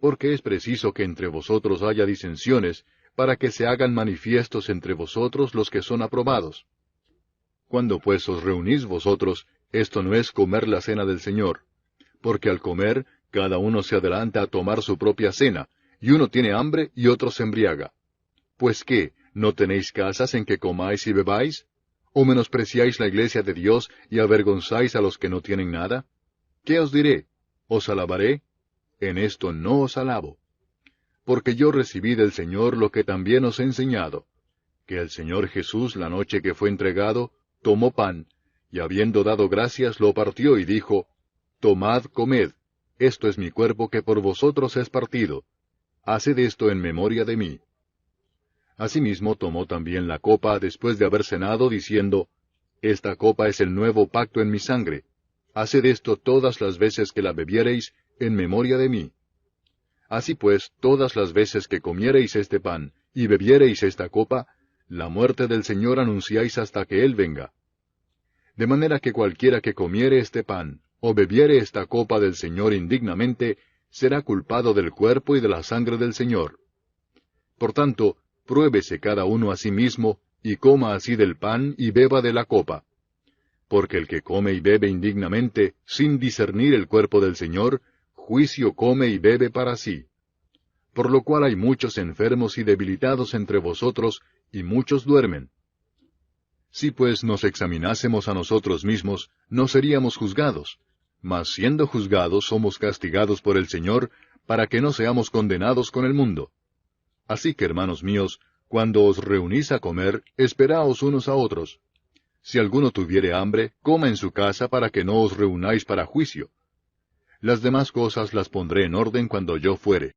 Porque es preciso que entre vosotros haya disensiones, para que se hagan manifiestos entre vosotros los que son aprobados. Cuando pues os reunís vosotros, esto no es comer la cena del Señor, porque al comer, cada uno se adelanta a tomar su propia cena, y uno tiene hambre y otro se embriaga. Pues ¿qué? ¿No tenéis casas en que comáis y bebáis? ¿O menospreciáis la iglesia de Dios y avergonzáis a los que no tienen nada? ¿Qué os diré? ¿Os alabaré? En esto no os alabo. Porque yo recibí del Señor lo que también os he enseñado, que el Señor Jesús, la noche que fue entregado, tomó pan, y habiendo dado gracias, lo partió y dijo, Tomad, comed, esto es mi cuerpo que por vosotros es partido. Haced esto en memoria de mí. Asimismo tomó también la copa después de haber cenado, diciendo, Esta copa es el nuevo pacto en mi sangre. Haced esto todas las veces que la bebiereis, en memoria de mí. Así pues, todas las veces que comiereis este pan, y bebiereis esta copa, la muerte del Señor anunciáis hasta que Él venga. De manera que cualquiera que comiere este pan, o bebiere esta copa del Señor indignamente, será culpado del cuerpo y de la sangre del Señor. Por tanto, pruébese cada uno a sí mismo, y coma así del pan y beba de la copa. Porque el que come y bebe indignamente, sin discernir el cuerpo del Señor, juicio come y bebe para sí. Por lo cual hay muchos enfermos y debilitados entre vosotros, y muchos duermen. Si pues nos examinásemos a nosotros mismos, no seríamos juzgados, mas siendo juzgados somos castigados por el Señor, para que no seamos condenados con el mundo. Así que, hermanos míos, cuando os reunís a comer, esperaos unos a otros. Si alguno tuviere hambre, coma en su casa para que no os reunáis para juicio. Las demás cosas las pondré en orden cuando yo fuere.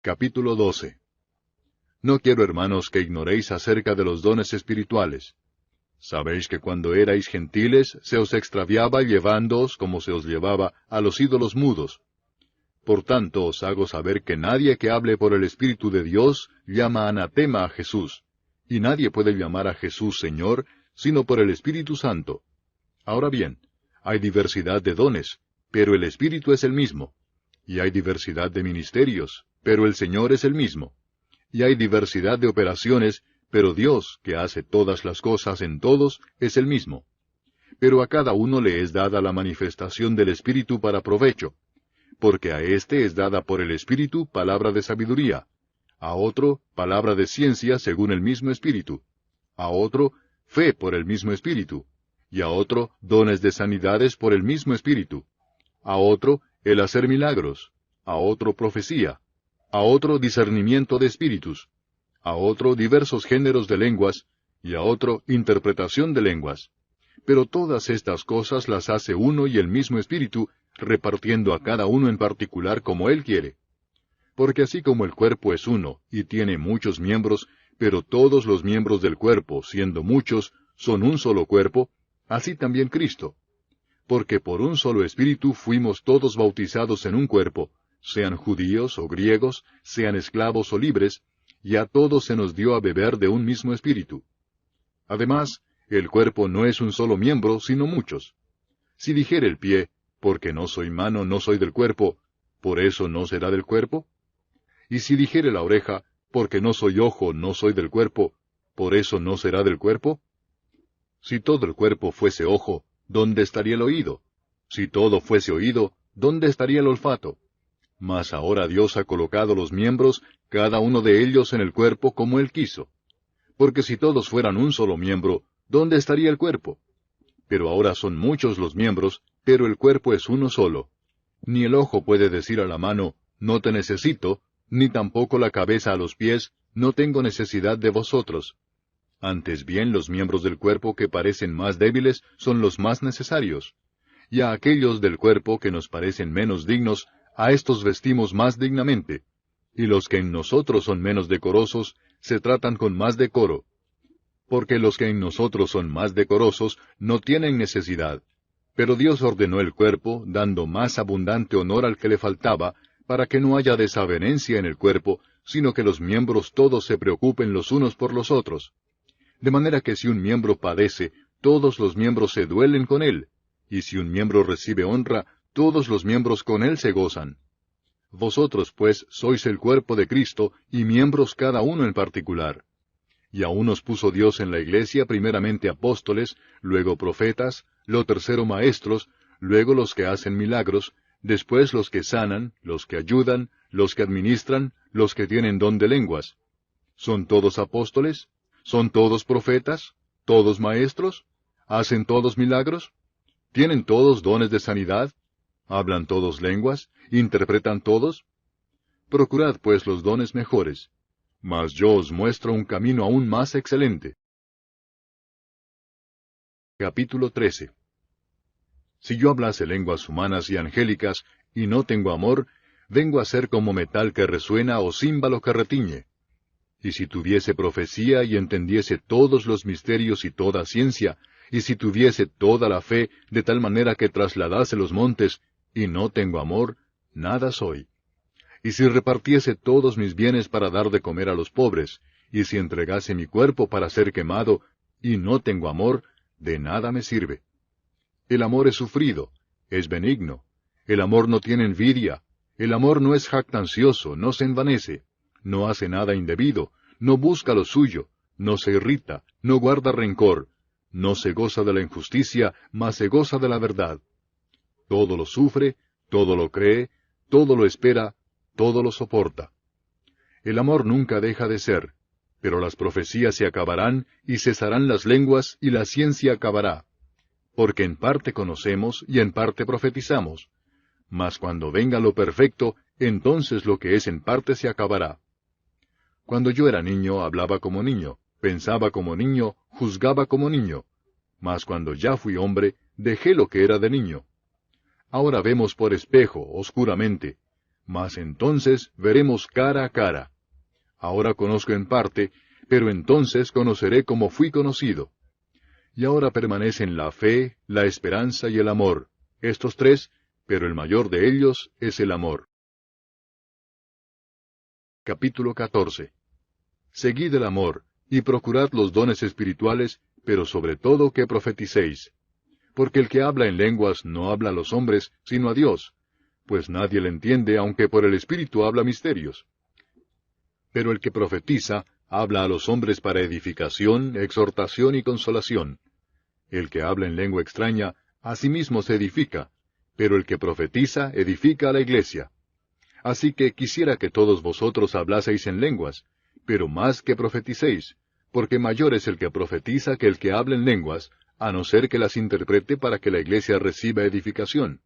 Capítulo 12. No quiero, hermanos, que ignoréis acerca de los dones espirituales. Sabéis que cuando erais gentiles, se os extraviaba llevándoos, como se os llevaba, a los ídolos mudos. Por tanto, os hago saber que nadie que hable por el Espíritu de Dios llama anatema a Jesús, y nadie puede llamar a Jesús Señor, sino por el Espíritu Santo. Ahora bien, hay diversidad de dones, pero el Espíritu es el mismo. Y hay diversidad de ministerios, pero el Señor es el mismo. Y hay diversidad de operaciones, pero Dios, que hace todas las cosas en todos, es el mismo. Pero a cada uno le es dada la manifestación del Espíritu para provecho, porque a éste es dada por el Espíritu palabra de sabiduría, a otro palabra de ciencia según el mismo Espíritu, a otro fe por el mismo Espíritu, y a otro dones de sanidades por el mismo Espíritu, a otro el hacer milagros, a otro profecía, a otro discernimiento de espíritus, a otro diversos géneros de lenguas, y a otro interpretación de lenguas. Pero todas estas cosas las hace uno y el mismo Espíritu, repartiendo a cada uno en particular como Él quiere. Porque así como el cuerpo es uno, y tiene muchos miembros, pero todos los miembros del cuerpo, siendo muchos, son un solo cuerpo, así también Cristo. Porque por un solo Espíritu fuimos todos bautizados en un cuerpo, sean judíos o griegos, sean esclavos o libres, y a todos se nos dio a beber de un mismo Espíritu. Además, el cuerpo no es un solo miembro, sino muchos. Si dijere el pie, porque no soy mano, no soy del cuerpo, ¿por eso no será del cuerpo? Y si dijere la oreja, porque no soy ojo, no soy del cuerpo, ¿por eso no será del cuerpo? Si todo el cuerpo fuese ojo, ¿dónde estaría el oído? Si todo fuese oído, ¿dónde estaría el olfato? Mas ahora Dios ha colocado los miembros, cada uno de ellos en el cuerpo como Él quiso. Porque si todos fueran un solo miembro, ¿dónde estaría el cuerpo? Pero ahora son muchos los miembros, pero el cuerpo es uno solo. Ni el ojo puede decir a la mano, no te necesito, ni tampoco la cabeza a los pies, no tengo necesidad de vosotros. Antes bien, los miembros del cuerpo que parecen más débiles son los más necesarios. Y a aquellos del cuerpo que nos parecen menos dignos, a estos vestimos más dignamente. Y los que en nosotros son menos decorosos, se tratan con más decoro. Porque los que en nosotros son más decorosos, no tienen necesidad. Pero Dios ordenó el cuerpo, dando más abundante honor al que le faltaba, para que no haya desavenencia en el cuerpo, sino que los miembros todos se preocupen los unos por los otros. De manera que si un miembro padece, todos los miembros se duelen con él, y si un miembro recibe honra, todos los miembros con él se gozan. Vosotros, pues, sois el cuerpo de Cristo, y miembros cada uno en particular. Y a unos puso Dios en la iglesia primeramente apóstoles, luego profetas, lo tercero maestros, luego los que hacen milagros, después los que sanan, los que ayudan, los que administran, los que tienen don de lenguas. ¿Son todos apóstoles? ¿Son todos profetas? ¿Todos maestros? ¿Hacen todos milagros? ¿Tienen todos dones de sanidad? ¿Hablan todos lenguas? ¿Interpretan todos? Procurad pues los dones mejores. Mas yo os muestro un camino aún más excelente. Capítulo 13. Si yo hablase lenguas humanas y angélicas, y no tengo amor, vengo a ser como metal que resuena o címbalo que retiñe. Y si tuviese profecía y entendiese todos los misterios y toda ciencia, y si tuviese toda la fe, de tal manera que trasladase los montes, y no tengo amor, nada soy. Y si repartiese todos mis bienes para dar de comer a los pobres, y si entregase mi cuerpo para ser quemado, y no tengo amor, de nada me sirve. El amor es sufrido, es benigno. El amor no tiene envidia. El amor no es jactancioso, no se envanece. No hace nada indebido, no busca lo suyo, no se irrita, no guarda rencor, no se goza de la injusticia, mas se goza de la verdad. Todo lo sufre, todo lo cree, todo lo espera, todo lo soporta. El amor nunca deja de ser, pero las profecías se acabarán, y cesarán las lenguas, y la ciencia acabará. Porque en parte conocemos, y en parte profetizamos. Mas cuando venga lo perfecto, entonces lo que es en parte se acabará. Cuando yo era niño, hablaba como niño, Pensaba como niño, juzgaba como niño. Mas cuando ya fui hombre, dejé lo que era de niño. Ahora vemos por espejo, oscuramente, mas entonces veremos cara a cara. Ahora conozco en parte, pero entonces conoceré como fui conocido. Y ahora permanecen la fe, la esperanza y el amor, estos tres, pero el mayor de ellos es el amor. Capítulo 14. Seguid el amor, y procurad los dones espirituales, pero sobre todo que profeticéis. Porque el que habla en lenguas no habla a los hombres, sino a Dios, pues nadie le entiende, aunque por el Espíritu habla misterios. Pero el que profetiza, habla a los hombres para edificación, exhortación y consolación. El que habla en lengua extraña, a sí mismo se edifica, pero el que profetiza, edifica a la iglesia. Así que quisiera que todos vosotros hablaseis en lenguas, pero más que profeticéis, porque mayor es el que profetiza que el que habla en lenguas, a no ser que las interprete para que la iglesia reciba edificación.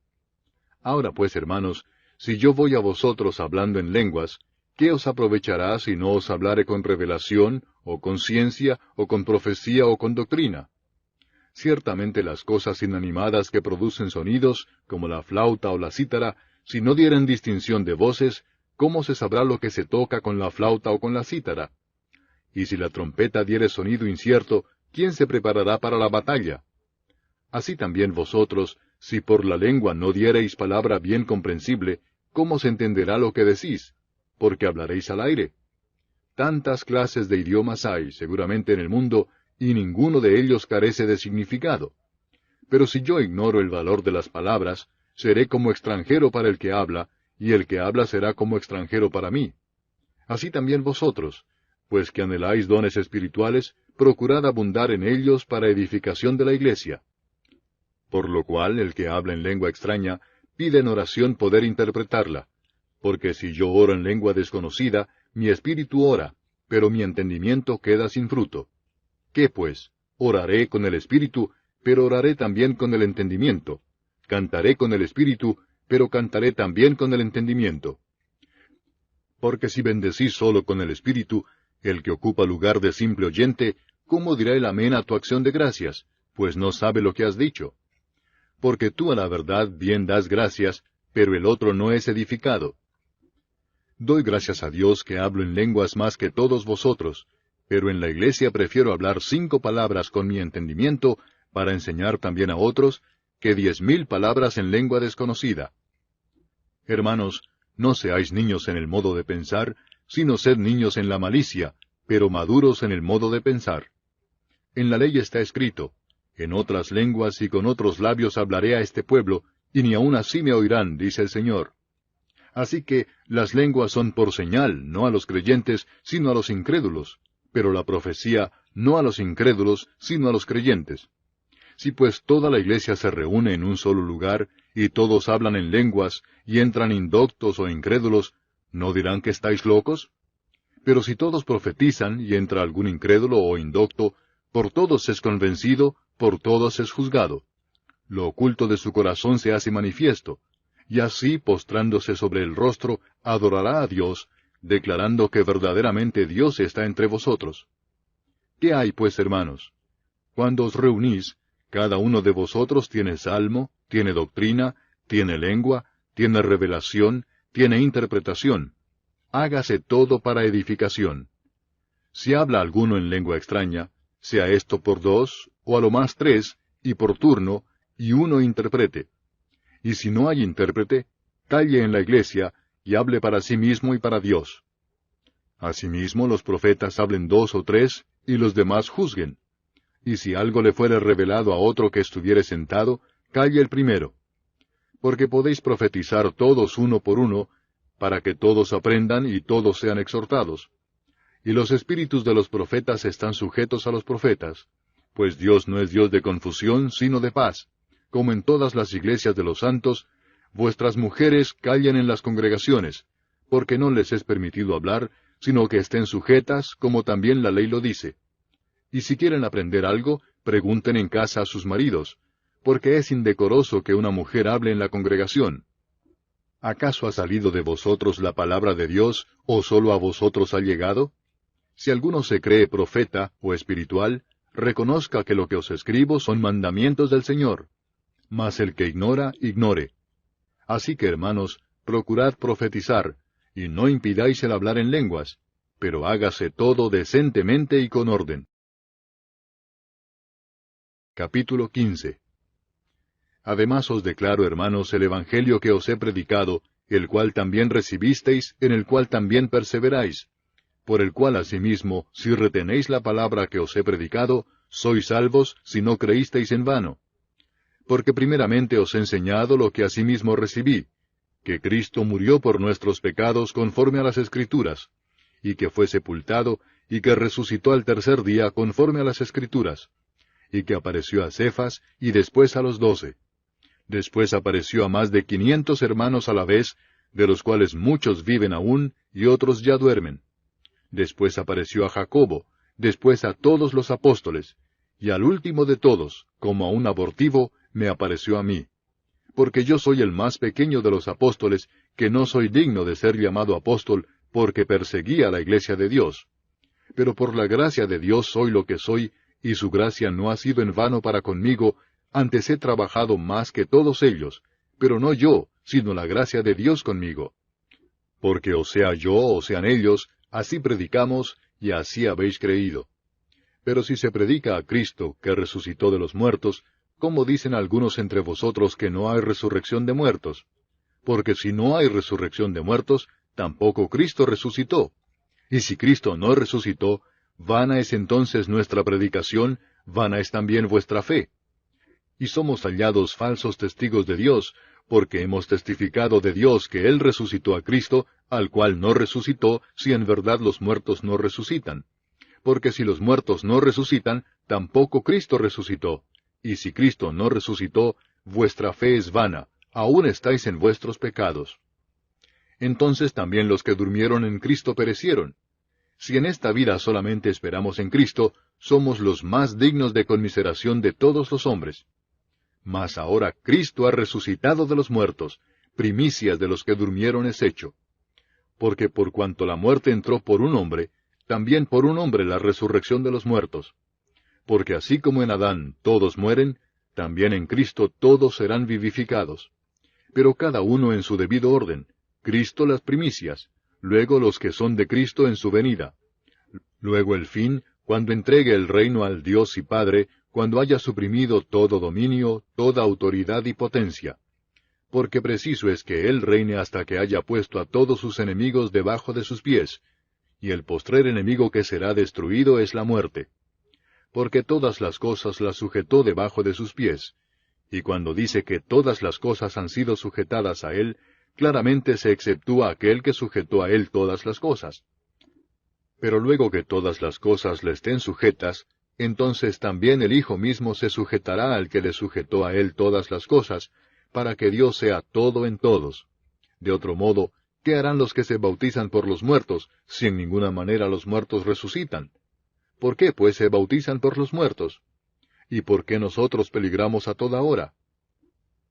Ahora pues, hermanos, si yo voy a vosotros hablando en lenguas, ¿qué os aprovechará si no os hablare con revelación, o con ciencia, o con profecía, o con doctrina? Ciertamente las cosas inanimadas que producen sonidos, como la flauta o la cítara, si no dieren distinción de voces, ¿cómo se sabrá lo que se toca con la flauta o con la cítara? Y si la trompeta diere sonido incierto, ¿quién se preparará para la batalla? Así también vosotros, si por la lengua no diereis palabra bien comprensible, ¿cómo se entenderá lo que decís? Porque hablaréis al aire. Tantas clases de idiomas hay, seguramente en el mundo, y ninguno de ellos carece de significado. Pero si yo ignoro el valor de las palabras, seré como extranjero para el que habla, y el que habla será como extranjero para mí. Así también vosotros, pues que anheláis dones espirituales, procurad abundar en ellos para edificación de la iglesia. Por lo cual el que habla en lengua extraña, pide en oración poder interpretarla. Porque si yo oro en lengua desconocida, mi espíritu ora, pero mi entendimiento queda sin fruto. ¿Qué pues? Oraré con el espíritu, pero oraré también con el entendimiento. Cantaré con el espíritu, pero cantaré también con el entendimiento. Porque si bendecís solo con el espíritu, el que ocupa lugar de simple oyente, ¿cómo dirá el amén a tu acción de gracias? Pues no sabe lo que has dicho. Porque tú a la verdad bien das gracias, pero el otro no es edificado. Doy gracias a Dios que hablo en lenguas más que todos vosotros, pero en la iglesia prefiero hablar 5 palabras con mi entendimiento, para enseñar también a otros, que 10,000 palabras en lengua desconocida. Hermanos, no seáis niños en el modo de pensar, sino sed niños en la malicia, pero maduros en el modo de pensar. En la ley está escrito, en otras lenguas y con otros labios hablaré a este pueblo, y ni aun así me oirán, dice el Señor. Así que las lenguas son por señal, no a los creyentes, sino a los incrédulos, pero la profecía no a los incrédulos, sino a los creyentes. Si pues toda la iglesia se reúne en un solo lugar, y todos hablan en lenguas, y entran indoctos o incrédulos, ¿no dirán que estáis locos? Pero si todos profetizan, y entra algún incrédulo o indocto, por todos es convencido, por todos es juzgado. Lo oculto de su corazón se hace manifiesto, y así, postrándose sobre el rostro, adorará a Dios, declarando que verdaderamente Dios está entre vosotros. ¿Qué hay, pues, hermanos? Cuando os reunís, cada uno de vosotros tiene salmo, tiene doctrina, tiene lengua, tiene revelación, tiene interpretación. Hágase todo para edificación. Si habla alguno en lengua extraña, sea esto por 2, o a lo más 3, y por turno, y uno interprete. Y si no hay intérprete, calle en la iglesia, y hable para sí mismo y para Dios. Asimismo los profetas hablen 2 o 3, y los demás juzguen. Y si algo le fuere revelado a otro que estuviere sentado, calle el primero. Porque podéis profetizar todos uno por uno, para que todos aprendan y todos sean exhortados. Y los espíritus de los profetas están sujetos a los profetas, pues Dios no es Dios de confusión, sino de paz. Como en todas las iglesias de los santos, vuestras mujeres callen en las congregaciones, porque no les es permitido hablar, sino que estén sujetas, como también la ley lo dice. Y si quieren aprender algo, pregunten en casa a sus maridos, porque es indecoroso que una mujer hable en la congregación. ¿Acaso ha salido de vosotros la palabra de Dios, o sólo a vosotros ha llegado? Si alguno se cree profeta o espiritual, reconozca que lo que os escribo son mandamientos del Señor. Mas el que ignora, ignore. Así que, hermanos, procurad profetizar, y no impidáis el hablar en lenguas, pero hágase todo decentemente y con orden. Capítulo 15. Además os declaro, hermanos, el Evangelio que os he predicado, el cual también recibisteis, en el cual también perseveráis, por el cual asimismo, si retenéis la palabra que os he predicado, sois salvos si no creísteis en vano. Porque primeramente os he enseñado lo que asimismo recibí, que Cristo murió por nuestros pecados conforme a las Escrituras, y que fue sepultado, y que resucitó al tercer día conforme a las Escrituras, y que apareció a Cefas, y después a los 12. Después apareció a más de 500 hermanos a la vez, de los cuales muchos viven aún, y otros ya duermen. Después apareció a Jacobo, después a todos los apóstoles, y al último de todos, como a un abortivo, me apareció a mí. Porque yo soy el más pequeño de los apóstoles, que no soy digno de ser llamado apóstol, porque perseguí a la iglesia de Dios. Pero por la gracia de Dios soy lo que soy, y su gracia no ha sido en vano para conmigo, antes he trabajado más que todos ellos, pero no yo, sino la gracia de Dios conmigo. Porque o sea yo o sean ellos, así predicamos, y así habéis creído. Pero si se predica a Cristo, que resucitó de los muertos, ¿cómo dicen algunos entre vosotros que no hay resurrección de muertos? Porque si no hay resurrección de muertos, tampoco Cristo resucitó. Y si Cristo no resucitó, vana es entonces nuestra predicación, vana es también vuestra fe. Y somos hallados falsos testigos de Dios, porque hemos testificado de Dios que Él resucitó a Cristo, al cual no resucitó, si en verdad los muertos no resucitan. Porque si los muertos no resucitan, tampoco Cristo resucitó. Y si Cristo no resucitó, vuestra fe es vana, aún estáis en vuestros pecados. Entonces también los que durmieron en Cristo perecieron. Si en esta vida solamente esperamos en Cristo, somos los más dignos de conmiseración de todos los hombres. Mas ahora Cristo ha resucitado de los muertos, primicias de los que durmieron es hecho. Porque por cuanto la muerte entró por un hombre, también por un hombre la resurrección de los muertos. Porque así como en Adán todos mueren, también en Cristo todos serán vivificados. Pero cada uno en su debido orden, Cristo las primicias, luego los que son de Cristo en su venida. Luego el fin, cuando entregue el reino al Dios y Padre, cuando haya suprimido todo dominio, toda autoridad y potencia. Porque preciso es que Él reine hasta que haya puesto a todos sus enemigos debajo de sus pies, y el postrer enemigo que será destruido es la muerte. Porque todas las cosas las sujetó debajo de sus pies, y cuando dice que todas las cosas han sido sujetadas a Él, claramente se exceptúa aquel que sujetó a Él todas las cosas. Pero luego que todas las cosas le estén sujetas, entonces también el Hijo mismo se sujetará al que le sujetó a Él todas las cosas, para que Dios sea todo en todos. De otro modo, ¿qué harán los que se bautizan por los muertos, si en ninguna manera los muertos resucitan? ¿Por qué, pues, se bautizan por los muertos? ¿Y por qué nosotros peligramos a toda hora?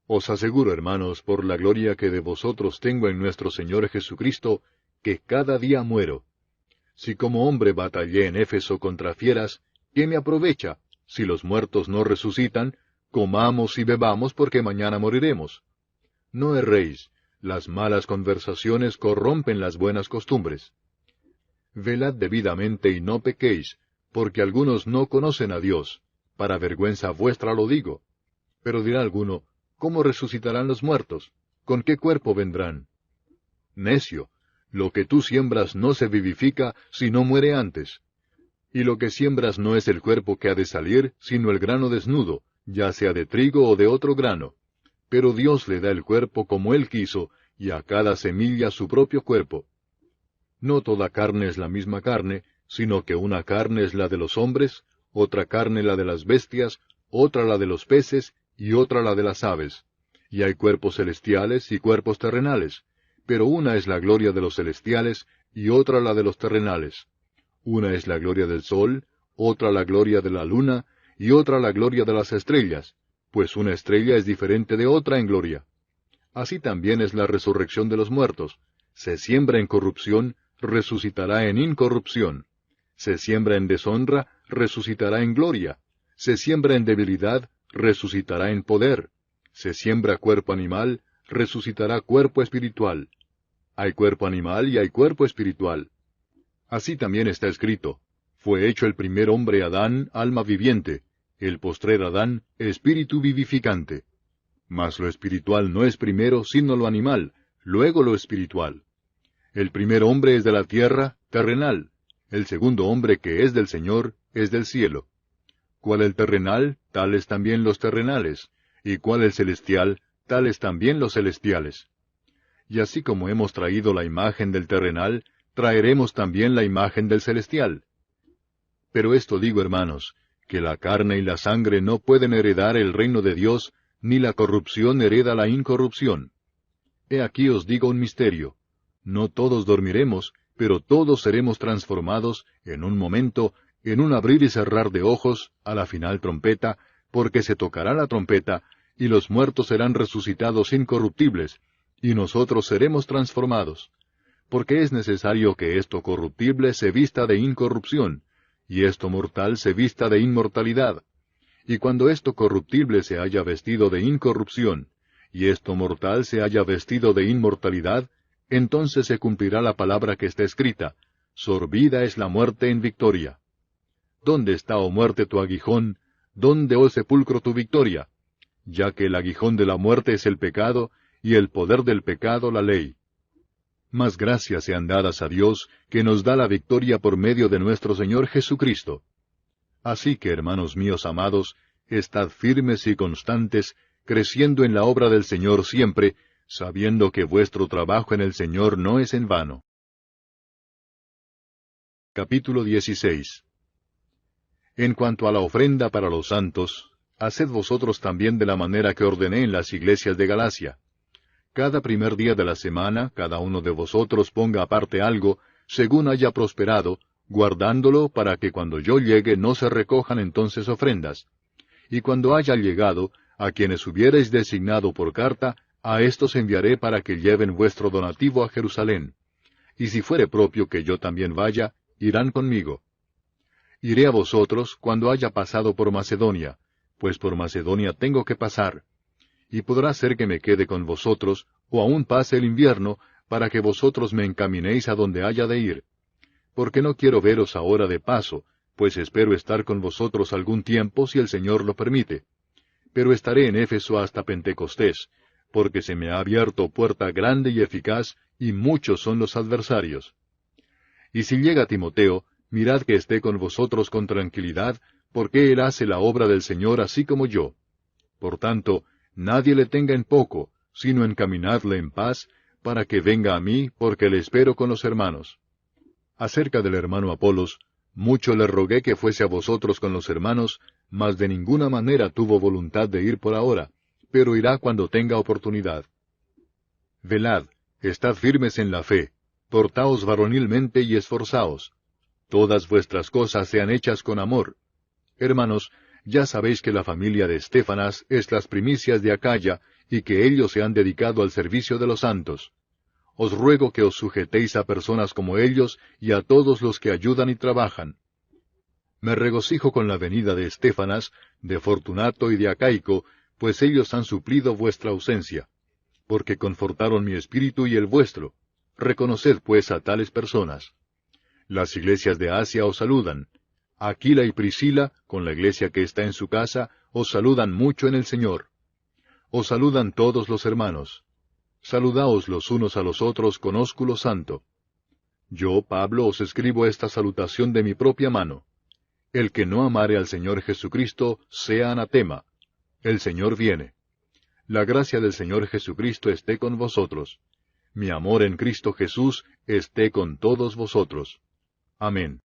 Os aseguro, hermanos, por la gloria que de vosotros tengo en nuestro Señor Jesucristo, que cada día muero. Si como hombre batallé en Éfeso contra fieras, ¿qué me aprovecha? Si los muertos no resucitan, comamos y bebamos porque mañana moriremos. No erréis, las malas conversaciones corrompen las buenas costumbres. Velad debidamente y no pequéis, porque algunos no conocen a Dios. Para vergüenza vuestra lo digo. Pero dirá alguno, ¿cómo resucitarán los muertos? ¿Con qué cuerpo vendrán? Necio, lo que tú siembras no se vivifica si no muere antes. Y lo que siembras no es el cuerpo que ha de salir, sino el grano desnudo, ya sea de trigo o de otro grano. Pero Dios le da el cuerpo como Él quiso, y a cada semilla su propio cuerpo. No toda carne es la misma carne, sino que una carne es la de los hombres, otra carne la de las bestias, otra la de los peces, y otra la de las aves. Y hay cuerpos celestiales y cuerpos terrenales, pero una es la gloria de los celestiales, y otra la de los terrenales. Una es la gloria del sol, otra la gloria de la luna, y otra la gloria de las estrellas, pues una estrella es diferente de otra en gloria. Así también es la resurrección de los muertos. Se siembra en corrupción, resucitará en incorrupción. Se siembra en deshonra, resucitará en gloria. Se siembra en debilidad, resucitará en poder. Se siembra cuerpo animal, resucitará cuerpo espiritual. Hay cuerpo animal y hay cuerpo espiritual. Así también está escrito: fue hecho el primer hombre Adán, alma viviente; el postrer Adán, espíritu vivificante. Mas lo espiritual no es primero, sino lo animal, luego lo espiritual. El primer hombre es de la tierra, terrenal; el segundo hombre que es del Señor, es del cielo. Cual el terrenal, tales también los terrenales; y cual el celestial, tales también los celestiales. Y así como hemos traído la imagen del terrenal, traeremos también la imagen del celestial. Pero esto digo, hermanos, que la carne y la sangre no pueden heredar el reino de Dios, ni la corrupción hereda la incorrupción. He aquí os digo un misterio: no todos dormiremos, pero todos seremos transformados, en un momento, en un abrir y cerrar de ojos, a la final trompeta, porque se tocará la trompeta, y los muertos serán resucitados incorruptibles, y nosotros seremos transformados. Porque es necesario que esto corruptible se vista de incorrupción, y esto mortal se vista de inmortalidad. Y cuando esto corruptible se haya vestido de incorrupción, y esto mortal se haya vestido de inmortalidad, entonces se cumplirá la palabra que está escrita: sorbida es la muerte en victoria. ¿Dónde está, oh muerte, tu aguijón? ¿Dónde, oh sepulcro, tu victoria? Ya que el aguijón de la muerte es el pecado, y el poder del pecado la ley. Mas gracias sean dadas a Dios, que nos da la victoria por medio de nuestro Señor Jesucristo. Así que, hermanos míos amados, estad firmes y constantes, creciendo en la obra del Señor siempre, sabiendo que vuestro trabajo en el Señor no es en vano. Capítulo 16. En cuanto a la ofrenda para los santos, haced vosotros también de la manera que ordené en las iglesias de Galacia. Cada primer día de la semana, cada uno de vosotros ponga aparte algo, según haya prosperado, guardándolo para que cuando yo llegue no se recojan entonces ofrendas. Y cuando haya llegado, a quienes hubiereis designado por carta, a éstos enviaré para que lleven vuestro donativo a Jerusalén. Y si fuere propio que yo también vaya, irán conmigo. Iré a vosotros cuando haya pasado por Macedonia, pues por Macedonia tengo que pasar. Y podrá ser que me quede con vosotros, o aún pase el invierno, para que vosotros me encaminéis a donde haya de ir. Porque no quiero veros ahora de paso, pues espero estar con vosotros algún tiempo si el Señor lo permite. Pero estaré en Éfeso hasta Pentecostés, porque se me ha abierto puerta grande y eficaz, y muchos son los adversarios. Y si llega Timoteo, mirad que esté con vosotros con tranquilidad, porque él hace la obra del Señor así como yo. Por tanto, nadie le tenga en poco, sino encaminadle en paz, para que venga a mí, porque le espero con los hermanos. Acerca del hermano Apolos, mucho le rogué que fuese a vosotros con los hermanos, mas de ninguna manera tuvo voluntad de ir por ahora, pero irá cuando tenga oportunidad. Velad, estad firmes en la fe, portaos varonilmente y esforzaos. Todas vuestras cosas sean hechas con amor. Hermanos, ya sabéis que la familia de Estéfanas es las primicias de Acaya, y que ellos se han dedicado al servicio de los santos. Os ruego que os sujetéis a personas como ellos y a todos los que ayudan y trabajan. Me regocijo con la venida de Estéfanas, de Fortunato y de Acaico, pues ellos han suplido vuestra ausencia, porque confortaron mi espíritu y el vuestro. Reconoced pues a tales personas. Las iglesias de Asia os saludan. Aquila y Priscila, con la iglesia que está en su casa, os saludan mucho en el Señor. Os saludan todos los hermanos. Saludaos los unos a los otros con ósculo santo. Yo, Pablo, os escribo esta salutación de mi propia mano. El que no amare al Señor Jesucristo, sea anatema. El Señor viene. La gracia del Señor Jesucristo esté con vosotros. Mi amor en Cristo Jesús esté con todos vosotros. Amén.